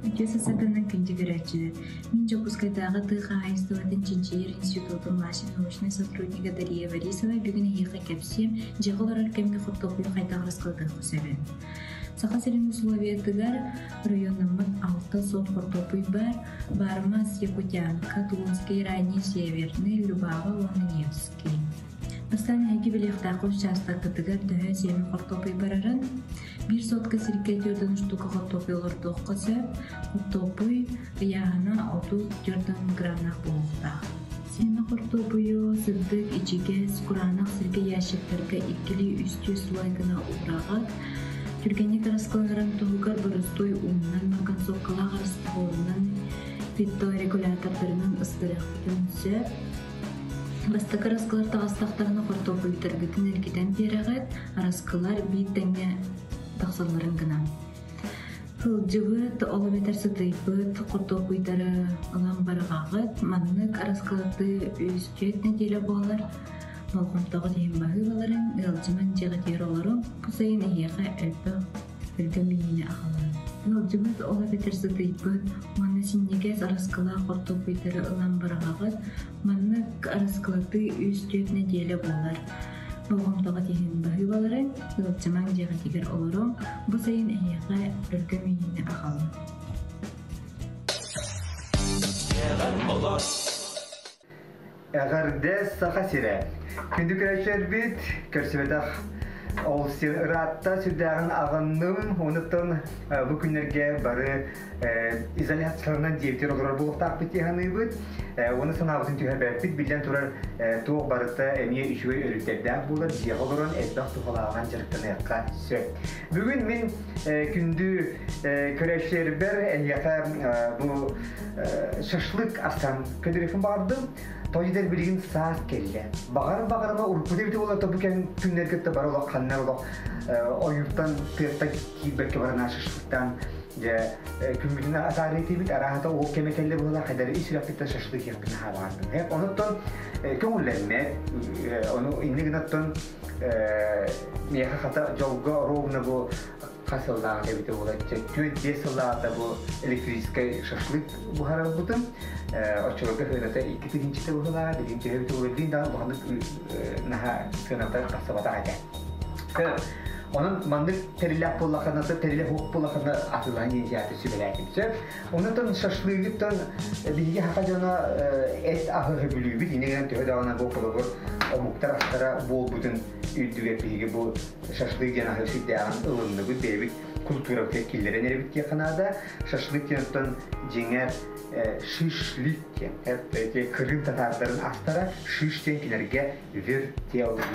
Үтесі сатанын кінді көрәтчілер. Мен Жопускайдағы тыға айыстыватын Чинчиер институтын младший научный сотрудника Дарья Борисова бүгін еқі кәпсем жеғылар әркемге құттықлы қайтағырыз қылдық сөбен. Сақа сәрін условиятыгар районымын 6 сот қортопый бар, Бармас, Якутянка, Тулунский, Ранний, Северный, Любава, Лононевский. Бастан әйгі білектақы участакытыгар төхі семі қортопый барарын, bir sotка сиркеттерден штука қортопыйлар тоққа сөп, қортопый яғына 34 грамнақ болуқтақ. Семі қортопыйы сырдық ичіге скуранақ сірге яшектерге иккілі үсті слайгына ұғырағат, Түргені қарасқаларым тұғығар бұрыстой ұңынан маркансоққала қарыстығылынан фитто регулятордарының ыстырықтың сөп, Бастакы раскалар тағастақтарына қортопы үтіргітін әркеден берағат, араскалар бейттәңе тақсаларын гына. Хылжығыт, олы бетер сыдайбыт, қортопы үтірі ұлан барығағыт, маннық араскаларды өстет нәделі болар, малғымтағы дейін бағылаларын, ғылжыман жеғі дейір оларың, бұсайын әйеға әлбі мейіне ағаларын. Ғылжығыт, олы бетер сыдайбыт, манны синнегез араскала қортопы үтірі ұлан барығағыт, маннық араскаларды өстет нәделі болар. Малғымтағы дейін бағылаларын, ғылжыман жеғі дейір оларың, бұсайын әйеға әлбі мейіне ағаларын. Әғірде сақа сірі. Күнді көрәшер бет, көрсібетақ ол сен ұратта сүрдәғын ағынным, оныттың бұл күнерге бары изоляцияларынан дептер олар болуқтақ бітегіні бұд. Оны санабысын түйер бәппет, білден тұрар туық барыта әмие үшуі өріттердәк болар, жеғ оларын әдбақ тұқалаған жарықтан әққа сөп. Бүгін мен күнді көрәшер бір әйеқа бұл шашлык астан көндірефін бардым. Тойдер білген саас келді. Бағарыма ұрпы дебіті олар тобы күннер кетті бар олақ, қаннар олақ, ойыптан тыйықта кейбәкке барына шашлықтан күмбітін атары етебіт, арағата ол кеметелі болар, қайдары үсірәптікті шашлық еқпіні хабардың. Оныттан көңілеріне, оны иннігін аттан меқа қата жолға ровны бұл қасылдағы дебіті олар, түйет сыллағата бұл электрическай шашлык бұхарал бұтын, Очолга хөрәтә 2-нче булыла, 1-нче булыла, диндан бахны наһа көнәтә касабата ата. Onun mandık terillak bollaklarında, terillak hukuk bollaklarında atılan yiyeceği sübelekimse. Ondan şaşlığıdan bilgi hakacana et ahı bülüğü bir yine gelen tühe dağına bu kolabor o muhtar aktara bol bütün üldüğe bilgi bu şaşlığı yanahı süddeğen ılınlı bu devik kultura tekillere nerebit yakınada şaşlık yanıttan cenger şişlik hep Kırım Tatarların astara şiş tenkilerge ver teologya.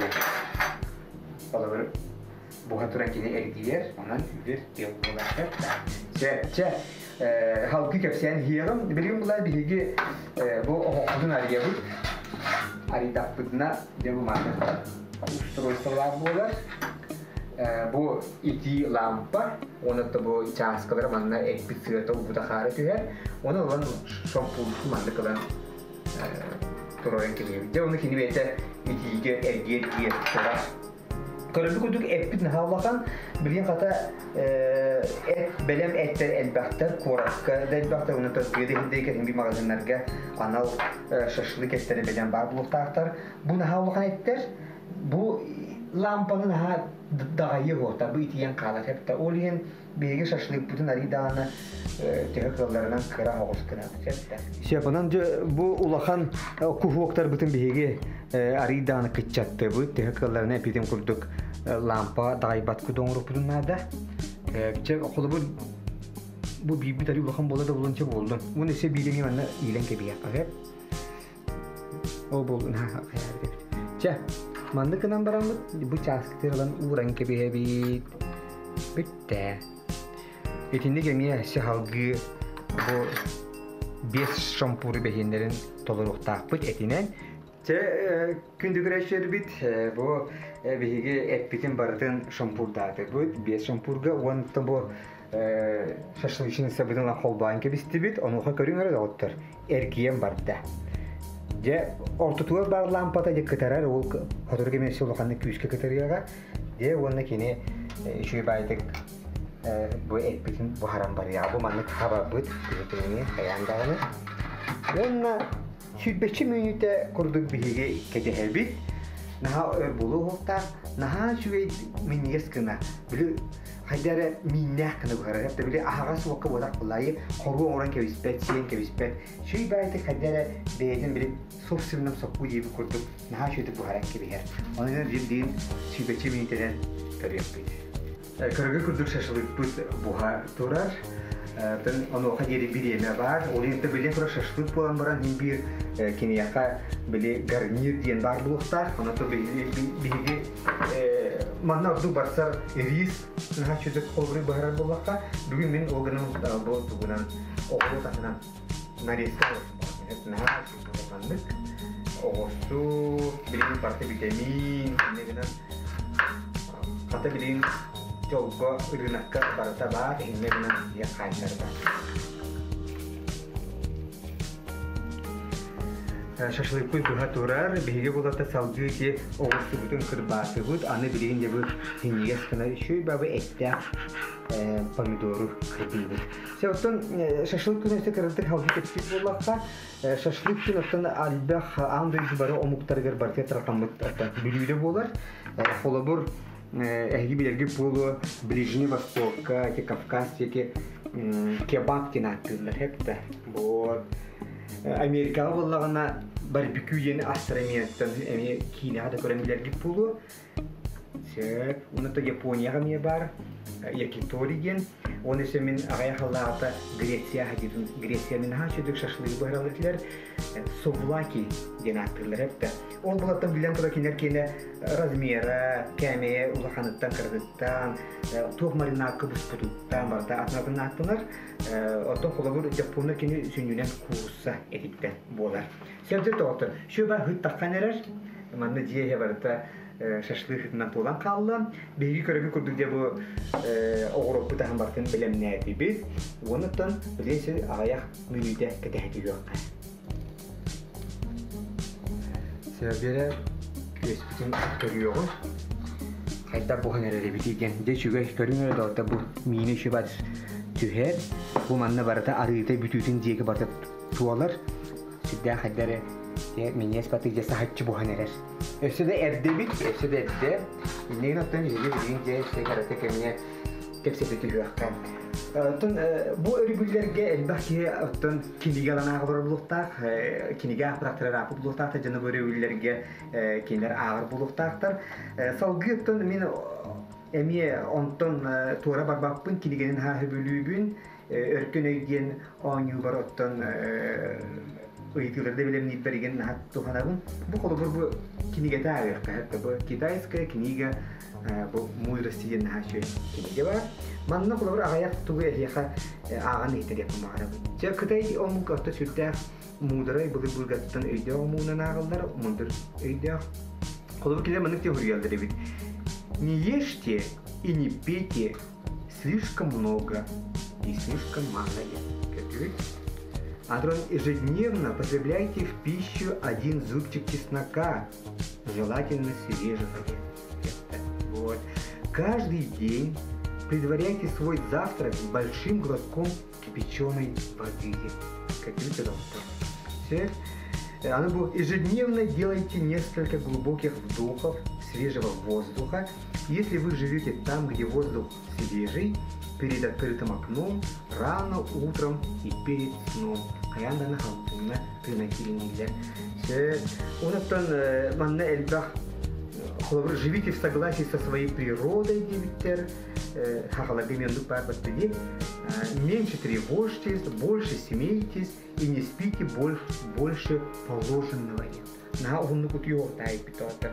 Kolabor bu haturakini erdiler, ondan bir teologya. Çe halkı köpseyen hiyarım, bilgim bunlar bilgi bu okudun araya bu. Aridaklıdına de bu marka устройстволар болар. Bu iti lampa, onu da bu içaskalar manna ek bir sırada ubuda xarı tüher. Onu olan şampulsu manna kalan turoyan kiliyor. De onu kini bete itiye ergiye turar. Körülü kuduk ekbit nahavlakan bilin kata et belem etler elbaktar korakka elbaktar onu da yedihindeyken bir magazinlerge anal şaşlık etleri belem var buluktartar. Bu nahavlakan etler bu lampanın ha dağıyı hota bu itiyen kalar hep de oliyen bilgi şaşlık bütün aridağına tehliklerden kıra hoğuz kıra. Şepanan bu ulakan kuhuktar bütün bilgi aridağını kıçattı bu tehliklerden epidim kurduk lampa dağıbat kudonru pudunlarda. Okulu bu bir tari ulakan bola da bulunca buldun. Bu neyse bilgi manna ilen gibi yapar hep. O buldun ha hayal. Mandık nan baramı bu çaskıtır olan uğran gibi bitti. Etinde gemiye şahalgı bu beş şampuru behinlerin toluruk takpıt etinen. Kündü güreşler bit bu bihigi et bitin baratın şampurdadır. Bu beş şampurga ondan bu şaşılışın sabıdığına kolbayın gibi istibit onu görüyorlar da otur. Erkiyen barda. Je ortutuğu bar lampata je kıtarar o fotoğrafı mesele olanı küçük kıtarıyaga je onu kine şu baytık bu etbitin bu haram var ya. Bu manlık hava bıt. Bütünü kayandağını. Onunla sütbeçi minüte kurduk bihige ketehebit. Naha bulu hokta. Naha şüvey minyes kına. Bili haydara minyak kına bu haram. Hep de bili ahağas vakı bodak bulayı. Koru oran kevispet, siyen kevispet. Şüvey bayıtık haydara beğenin bili sok sivnam sokku gibi kurduk. Naha şüvey bu haram gibi her. Onun için din sütbeçi minüteden görüyor bili. Kırgı kurdur şaşılık buha turar. Onu oka yeri bir yeme var. Onun da böyle şaşılık bulan baran bir kiniyaka böyle garnir diyen var buluklar. Onu da bir manna ordu barsar eris. Naha çocuk kolburi baharan bulakka. Bugün benim oğlanım bu tuğunan oğlu takınan nariyesi olsun. Naha çocuk oğlanlık. Oğusu bilin parti vitamin. Hatta bilin coba ürünakka barata var, hinne binan ya kaysar var. Şaşılık bu buha turar, bihige bulata salgı ki oğustu bütün kırbası bud, anne bilin de bu hinniye sıkına şu baba ette pomidoru kırdı. Sevottan şaşılık günü kırıldık halkı tepkik bulakta, şaşılık günü albah andırıcı barı o muhtarıgar barıya tarakamlık bülüyle bolar, holabur ehli bilgi pulu Ближний Восток, ki Kafkasya ki kebap kinattılar hep de bu Amerikalı vallahi barbekü yeni astramiyetten Kina'da görenler pulu şey onu da Japonya'ya mı var yakitori onu semin ayaklarda Gresya'nın haşıdık şaşlığı baharalıklar Souvlaki genattılar hep de o bulattan bilen turakiler kine razmera kemeye ulahanıttan kırdıktan toh marinakı buspuduktan barda atnakın attılar oto kolabur Japonlar kine sünnünen kursa edikten bolar sevdi doktor şu var hıttakkan erer manna diye barda şaşlığı tolan kallan bir körgü kurduk diye bu Avrupa da hambartın bilemneydi biz ondan bilirse ayak mühide ketehdiyor sebebiyre küesbitin görüyoruz hatta bu hanerleri bitigen de şüge görünüyor da orada bu mini şubat tüher bu manna barata arıda bütün diye barata tuvalar sidde haddere ya minyes patı sahatçı bu haneler Ösede erdebit, ösede edde. Neyin attan yedi bilince sekarate kemiye tepsepeti hüyakkan. Bu örgülerge elbette attan kiniga lana ağır buluktak, kiniga bıraktılar rapı buluktak da canı bu örgülerge kiniler ağır buluktaktar. Salgı attan min emiye ondan tuğra barbakpın kinigenin hahı bölübün örgün ögyen 10 yıl var attan Uygularda bile nit berigen hatta hanabın bu kolubur bu kiniga tabi hatta bu Kitayska kiniga bu muyrasiyen haşe kiniga var manna kolubur ayak tuğu ehliha ağan ihtir yapma arabi ja kıtay onun karta sürte mudaray bu bulgattan öyle omuna nağıllar mundur öyle kolubur kile manık diye huriyaldır evet не ешьте и не пейте слишком много и слишком мало Адрон ежедневно потребляйте в пищу 1 зубчик чеснока, желательно свежего. Вот. Каждый день предваряйте свой завтрак с большим глотком кипяченой воды. Как видите, доктор. Ежедневно делайте несколько глубоких вдохов свежего воздуха. Если вы живете там, где воздух свежий, перед открытым окном, рано утром и перед сном. Hayandana halkına kıymetliler. Ondan manna elbah живите в согласии со своей природой, дивитер, хахалагименду парбаттыги, меньше тревожьтесь, больше смейтесь и не спите больше положенного. На он кутью тайпитота.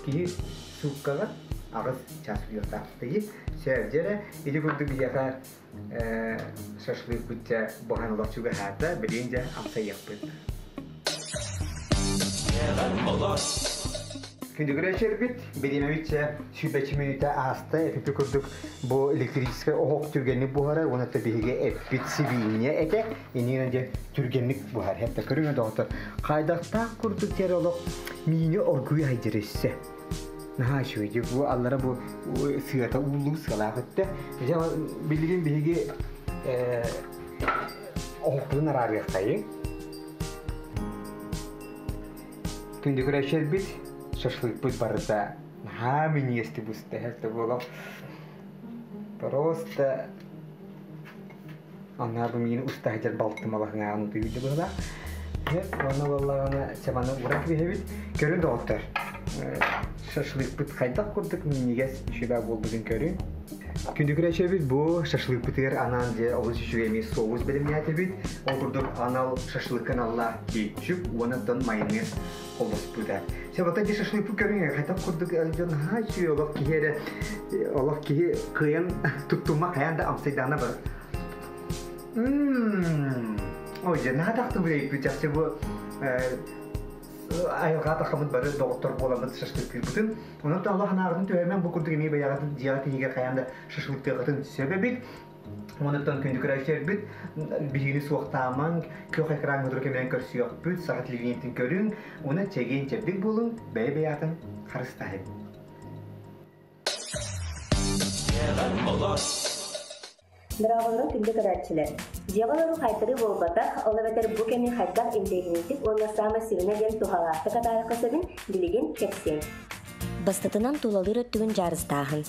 Ки суккала ağız çasılıyordu. Sevdere ili kurdu bir yaka şaşlık bütçe bohanlık çünkü hatta bilince amsa yapıldı. Şimdi güreşer bit, bilinmeyince şüpheci minüte hasta epipi kurduk bu elektriksel oğuk türgenlik buharı, onu tabi epit sivilniye eke, inince türgenlik buharı. Hep de görüyor doktor. Kaydakta kurduk yer olup mini orguyu haydirişse. Naha şöyle bu allara bu sıyata ulu salakette. Ya bildiğin bilgi okulun arabiyatayı. Күндүк рәшәл бит, шашлык бит барда. Мен есті бұсты, әсті болам. Просто... Ана бұл мені ұста әдер балтым алағыңа ануды үйді бұғда. Оны болағына сәманы ұрак бейбіт. Көрін доғыттар. Шашлык бит қайдақ көрдік, мен негес шүбә бол бүгін көрін. Күндүк рәшәл бит бұл шашлык бітер анан же олыс үшіге мен соғыз білімне әті бит. Ол күрдік анал шашлыкын алла кейтшіп, оны дон майонез олыс бұда. Себата де шашлык бұл көрін, қайтақ көрдік әлден хачы олақ кейі қиын тұттума қаянда амсайдана бар. Ой, жана тақты білейік бит, жақсы бұл айылға тақамын бары доғыттар боламын шашлык бұтын. Оны да Аллахын ағырдың төйемен бұл күрдік емей баяғатын жиғатын егер қаянда шашлык тұғытын себебет. Онықтан күндік рәшер бит, бігіні суақтаман, көк экран өдірік емелен көрсі өқ бүт, сағат легенетін көрін, оны чеген чебдік болын, бәй-бәятын қарыстайын. Дырағылырын күнді көрәтшілер. Жеғалыру қайтыры болбатақ, олабетер бұл кәмен қайттақ интегнетик, оны сама сиріне ден туғалақты қатары қысыбын білеген кәпсен. Бастатынан тулалыр өттігін жарыстағын.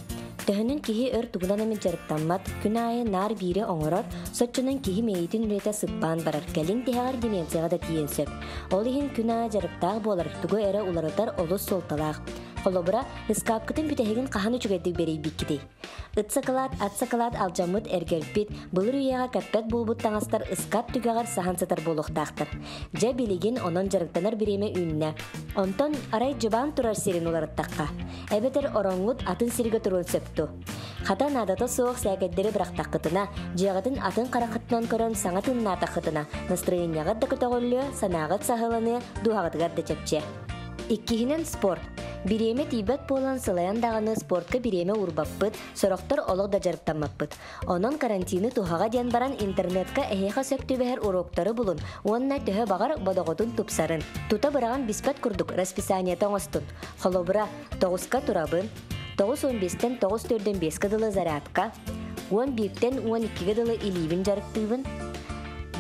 Төхінің кихи өр туғынан әмін жарықтанмат, күн айы нар бире оңырар, сотчының кихи мейетін үрете сыппан барар, кәлін тегағар деменцияға да тиен сөп. Ол ехін күн айы жарықтағы болар, туғы әрі уларытар олыс солталақ. Холобыра, ыскапкытын бүтәхеген қағаны чүгәдік берей біккідей. Атсакалат алжамыт әргерпет, бұлыр үйеға кәппәт болбыт таңастар ыскап түгәғар сахан сатар болуқтақтыр. Жа білеген онын жарықтанар біреме үйінне. Онтон арай жыбан тұрар серін оларыттаққа. Әбетер оронғыт атын серігі тұрын сөпту. Хатан адата соқ сәкәддері бірақтаққытына, жиғатын атын қарақытынан көрін саңатын натаққытына, настроенияғат да көтіғылі, санағат сағыланы, дуағатығат да чәпче. Иккихінен спорт. Биреме тибет болан сылаян дағаны спортка биреме урбаппыт, сорохтар олық да жарыптамаппыт. Онын карантины тухаға ден баран интернетка әйеға сөктü бәхер уроктары бұлын, онына төхі бағар бодоғытын тупсарын. Тута бұраған биспет күрдік расписаниятан остын. Холобыра 9-ка турабын, 9-15-тен 9-4-5 дылы зарядка, 11-тен 12 дылы илибін жарықтыбын,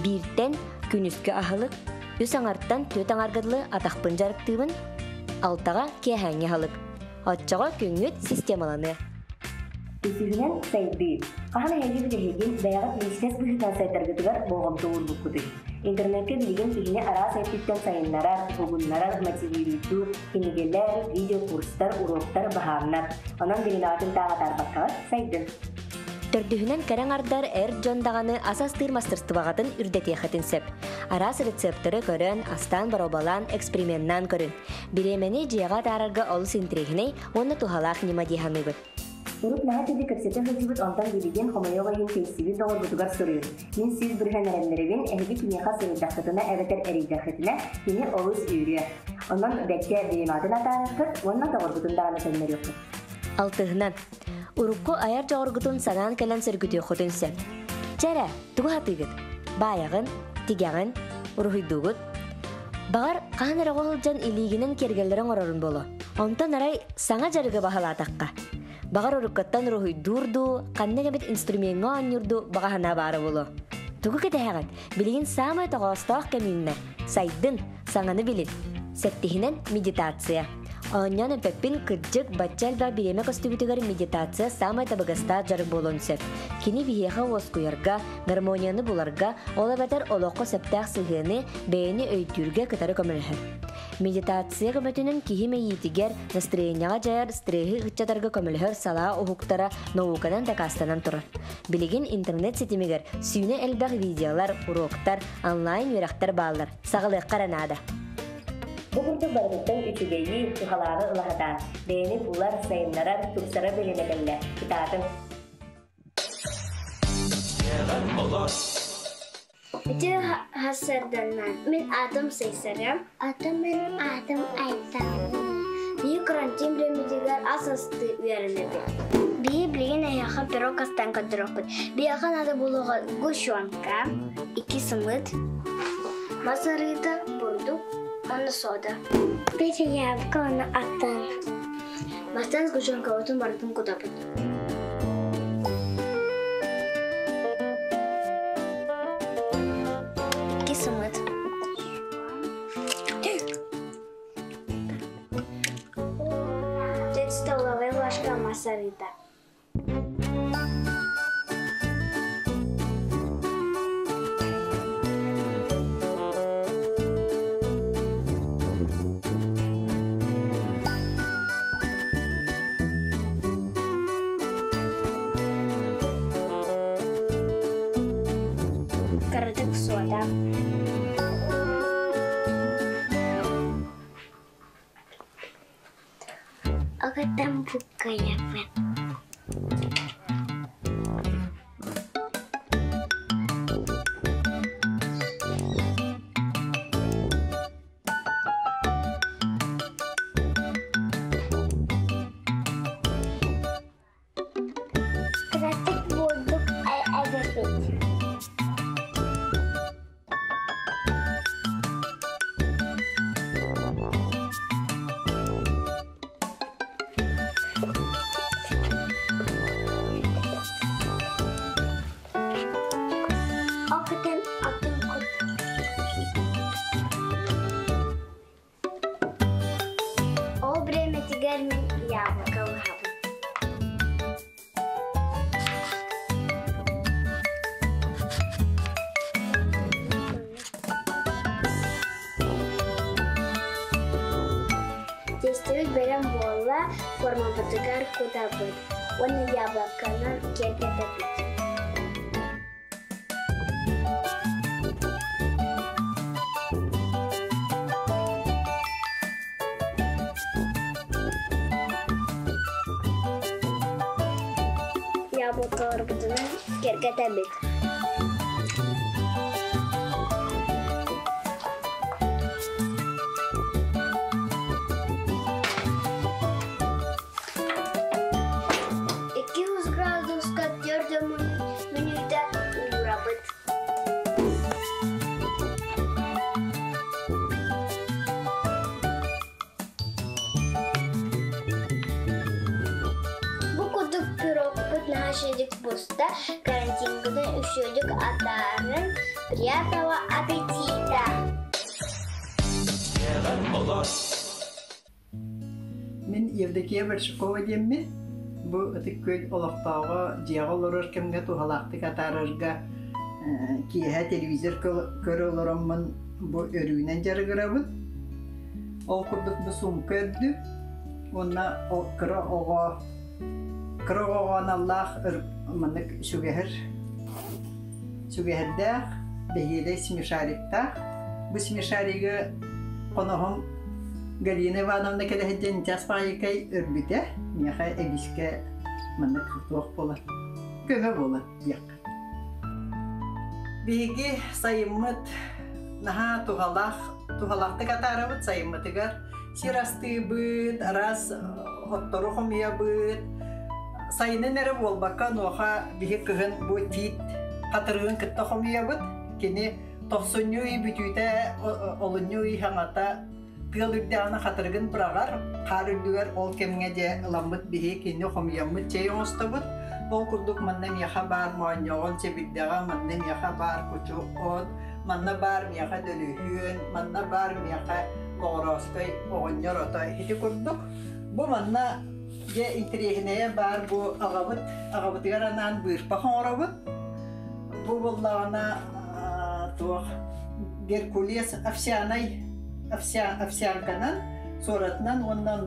1-тен күнүскө ахылық, 3-аңарттан 4-аңаргадылы атақпын жарықтыбын, 6-ға кехәңе халык. Атчаға көңгөт системаланы. Үсігінен сайды. Қағаны әйгі білеген бәяғат лесінес бұхитан сайттарғытығар болғамды орбық күді. Интернетке білген кегіне ара сайттықтан сайынларар, бұғынларар, мотивируйту, кенегелер, видеокурстар, уроктар, бағарнар. Онан білген атын тағатар баққағат сайды. Төрдүхінен кәрәң ардар әр жондағаны асастыр мастерствағатын үрдетеқетін сөп. Арас рецепторы көрін, астан баробалан, экспериментнан көрін. Биремені жиға тарарға олыс интригіней, оны тухалақ нема дейханы бұд. Урут наға теді көпсеті ғызыбыт онтан білеген хомайоға ен тейсібін доғыр бұтығар сұрыйын. Мен сіз бірген әрәмдеревен әйгі кенеға сырыдақытына әветер әрейдақытына кене олыс үйрі. Онан бәкке бейматын атарыққыт, онна доғыр бұтындағаны сәлмер өққыт. Алтығынан. Урукку аяр жоғырғытын санан кәлін сөргіті құтын сөп. Чәрі, тұғы хатығыт. Баяғын, тигәғын, урухидуғыт. Бағар қаған әріғылжан илигінің кергелерін орарын болу. Онтан арай саңа жарығы бағалатаққа. Бағар уруккаттан урухидурду, қаннегемет инструментға анюрду бағахана бары болу. Тұғы кетәғын, білігін самай тоғастақ кәмінне. Сайдын, саңаны білін. Сәттігінен медитация. Оньян өпеппин кырджык баччал ба биреме костюбитігер медитация самай табыгаста жарық болуын сөп. Кені бихеға оскуярга, гармонияны буларга, ола бәтер олоққа сөптәқ сығыны бәйіні өйтүрге кытары көмілхір. Медитация көмөтінің кихиме етігер настроенияға жайар стрейхи ғытчатарға көмілхір сала ұхуқтара наукадан такастанан тұрар. Білеген интернет сетімігер сүйіне әлбәқ видеолар, уроктар, онлайн верақтар балар. Сағылық қаранады. Бүгінгі барғыттың үчігейі тұхалағы ұлағадан, бәйіні бұлар сайынларар тұрсара белемекелі. Китатын. Үті хасырданнан. Мен Атым Сейсарым. Мен Атым Айтам. Бейі карантин білемедегер асасты үйәрінебе. Бейі білген әйяға пирог астан көндіріқпіт. Бейяған ады болуға гушуанка, 2 сымыт, мазарыды, бурдук, оны сода. Bir yavka onu atan. Мастан сгущенка отын бардым кутапыт. Кисымыт. Тет столовая ложка массарита. Кардык сода. Огатам букаяпын. Кратык болдук агапет. Акытын атын кут. Ол время тигер мен яблоко лабын. Тестевик берем болла, форма потыгар кутапыт. Оны яблоканан кергетепит. Яблокалар бутынан кергетепит. Градуска твердым минута урабыт. Bu kuduk pürok пытнашедик поста, карантингда üşüdük atarın. Приятного аппетита! Мен Евдокия Большакова демме. Бу ытыккөй олоқтауға жиағы олорор кемге тухалақты катарырга киэһэ телевизор көрө олороммун бу өрүүнен жарыгырабын. Ол курдук бу сумка өддү. Онна кыра оған Аллах мынык сүгэһэрдäэх бэйэлэ смешариктаах. Бу смешариги қонохом Галина Ивановна келэһэджэн жаспаайыкай өрбүтэ. Мияха эбиске мынык кыртуох болар. Көмө болар як. Биги сайыммыт наха тухалахты катарабыт сайыммытыгар сирастыыбыт, арас хоттору хомиябыт. Сайынын эре болбакка ноха биги кыгын бу тит катырыгын кытта хомиябыт. Кини тохсоннюй бүтүтэ олуннюй хаңата Тылырдағына қатырғын бұрағар, қарылдығар ол кемге де ламбыт бігі кені қомиямыт чей оңыстабыт. Ол күрдік манна мияха бар муаньоғын чебілдіға, манна мияха бар күчу от, манна бар мияха дөлүхүйін, манна бар мияха лоғыроскай оғыньор отой. Хеті күрдік, бұ манна де интерегінея бар бұ ағабытығар анан бұйырпа қоңырабыт. Бұ боллағына Геркулес овсянканан, соратынан оннан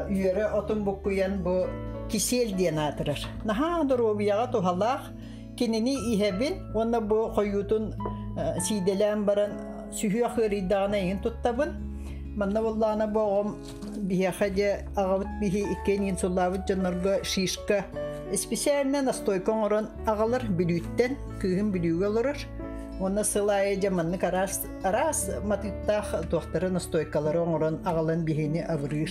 үйері отын бұққыян бұ кисел ден атырыр. Наха дұробияға тухалақ кенені ихебін, онна бұ қойутын сиделен баран сүйі ақыридағына ең тұттабын. Манна боллағына бұғым бияқаде ағабыт бихи иккен соллабыт жанырға шишқа специально настойкон орон ағалар білүйттен күйін білүйге олырыр. Оны сылайы жаманны арас матыттақ тоқтары настойкалары оңырын ағалан бейіні авырыр.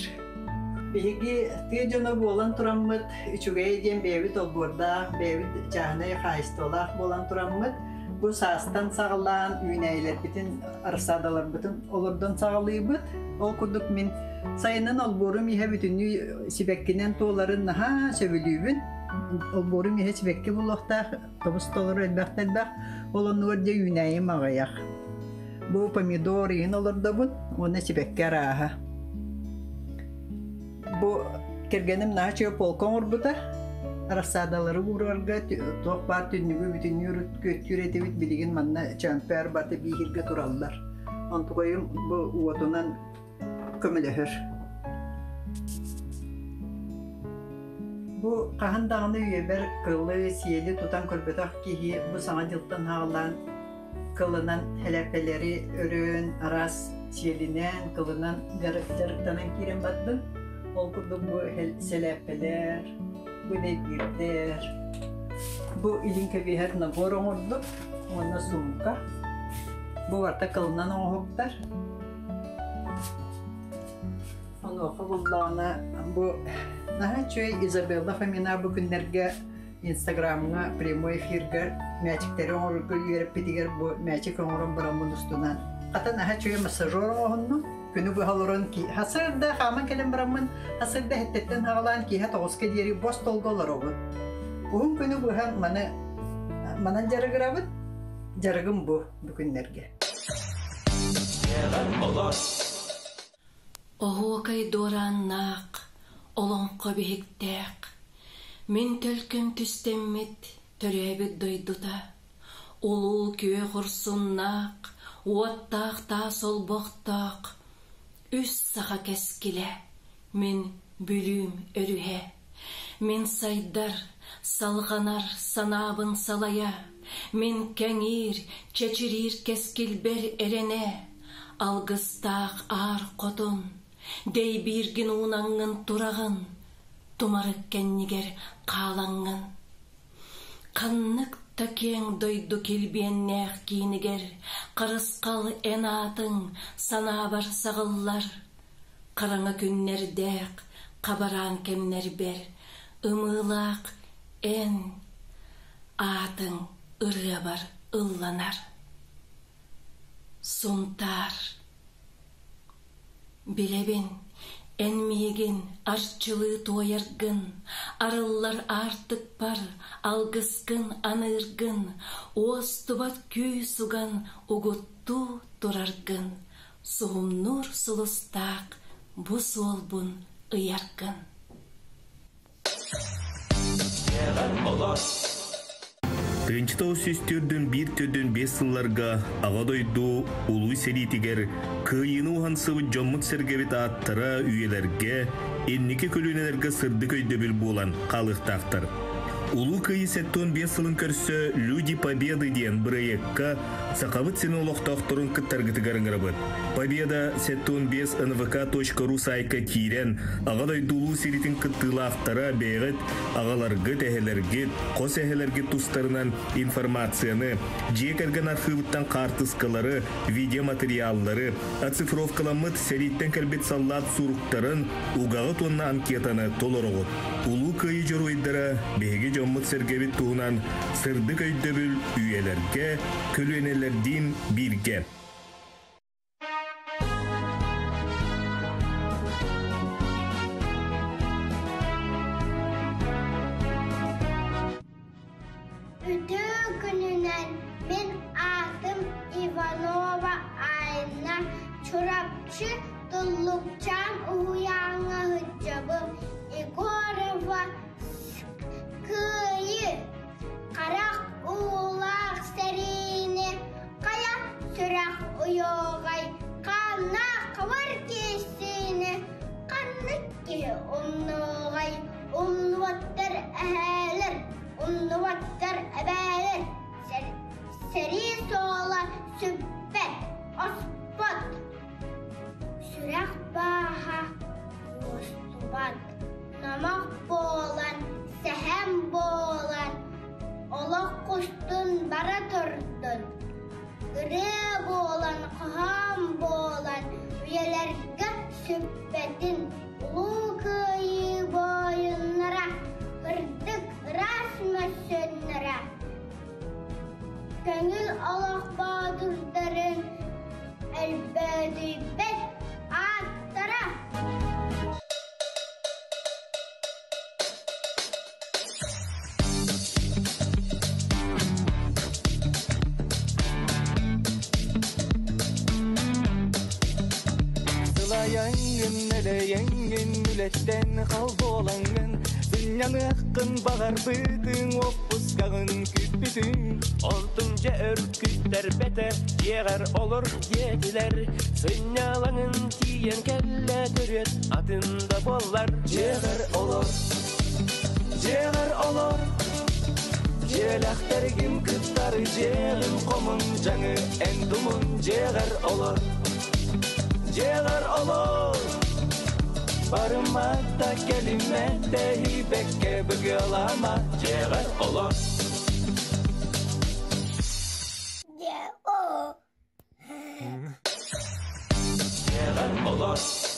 Бейгі түйе жоны болан тұраммыд, үчіге еден бейбіт олборда, бейбіт жағыны қайыстолақ болан тұраммыд. bu saastan sağılan üyneyler bütün arasadalar bütün olurdan sağlayıbıt. Ol kurduk min sayının olborum ihe bütünü sibekkinen toğların naha söylüyübün. Olborum ihe sibekki bulukta tobus tolur elbek olun orada üyneyim ağayak. Bu pomidor yiyin olur da bun onu sibekke araha. Bu kergenim naha çöp olkan orbuda. Arasadaları vurarga toq bar tünnügü bütün götüretibit bilgin manna çamper batı bihirge turallar. Antuqayım bu uotunan kömülehir. Bu qahandağını üyeber kıllı siyeli tutan kölbetak kihi bu sana jılttan hağlan kılınan helepeleri örün aras siyelinen kılınan jarıktanan kiren baddın. Ol kurdu bu selepeler bu nebirler. Bu ilinke bir her nagoron oldu. Ona sumka. Bu varta kılınan oğuklar. Onu okullağına bu naha çöy Isabella Femina bu günlerge Instagram'a primo efirge meçikleri oğurgu yürep bitiger bu meçik oğurun buramın üstünden. Ata naha çöy masajor oğunnu. Günü bu haluran ki hasırda haman kelem buramın hasırda hettetten hağlan ki hat oğuzke diyeri boş dolgolar oğun. Uğun günü bu hem manan jarıgırabıt. Jarıgım bu günlerge. Oğu kay dorannak, olonqa bihiktek. Min tölküm tüstemmit, törebit doyduda. Ulu köy hursunnak, uattaq ta solboqtaq. Üst sağa keskile, min bülüm örühe. Min saydar, salğanar sanabın salaya. Min kengir, çeçirir keskilber erene. Algыстaq ağır qotun, dey birgin unangın turağın. Tumarık kenniger qalangın. Qanныk takeng doydu kilbiyenneq kiniger. Qarısqal enatın sanabar sağıllar. Qarаңa günlerdeq qabaran kemner ber. Imılaq en atın ırıya bar ıllanar. Suntar. Bilebin, en miyegin arçılığı toyargın, arıllar artık par, algıskın anırgın, ostubat köy sugan, uguttu durargın, suhum nur sulustak, bu solbun ıyargın. Тынчтау сөстөрдөн бир төдөн 5 сылларга агадойду улуй серитигер кыйыны ухансыбы жоммут сергебит аттара үйелерге энники көлүнелерге сырды көйдөбүл болан калыктактыр. Улу кыйы сеттон 5 сылын көрсө Люди Победы диен проектка сакабыт сені олоқтақтырын кыттаргытыгарыңырабыт. Победа сеттон 5 nvk.ru сайка тирен ағадай дулу серитин кыттылақтара бейгіт ағаларғы тәхелерге, қос әхелерге тустарынан информацияны, жекерген архивыттан қартыскалары, видеоматериаллары, оцифровкаламыт сериттен кәрбет саллат суруктарын угағы тонна анкетаны толырығыт. Улу кыйы жоруйдара бейге жоммут сергебит туғынан сырды көйдөбіл үйелерге, көлөнелердин бирге. Үтü gününden ben adım Ivanova Ayna çorapçı Dullukçan uyanı hıccabı Igoreva kıyı Karak uğlak serini Kaya sürak uyogay Kana kıvar kesini Kanlık ki onluğay Unluvattır ehelir Unluvattır ebelir Seri soğla sübbet Ospat Sürak baha Ostubat Namak boğulan Sehem boğulan Olak kuştun bara turdun Gırı boğulan Kaham boğulan Üyelerge sübbetin Ulu kıyı boyunlara Hırdık rasmı sönlere Köngül Gönül Allah bağdırların elbette bet attara. Yangın ele yangın mületten kaldı olangın Dünyanıkkın bağır bıdın Oppuskağın kütbütün Oltunca örkütler bete Yeğer olur yediler Sınyalanın tiyen kelle törüt Adında bollar Yeğer olur Yeğer olur Jelaktergin kıtları Jeğin komun canı endumun Yeğer olur Yeğer olur Barımada kelimede hibekke bıgılama Yeğer olur Yeğer olur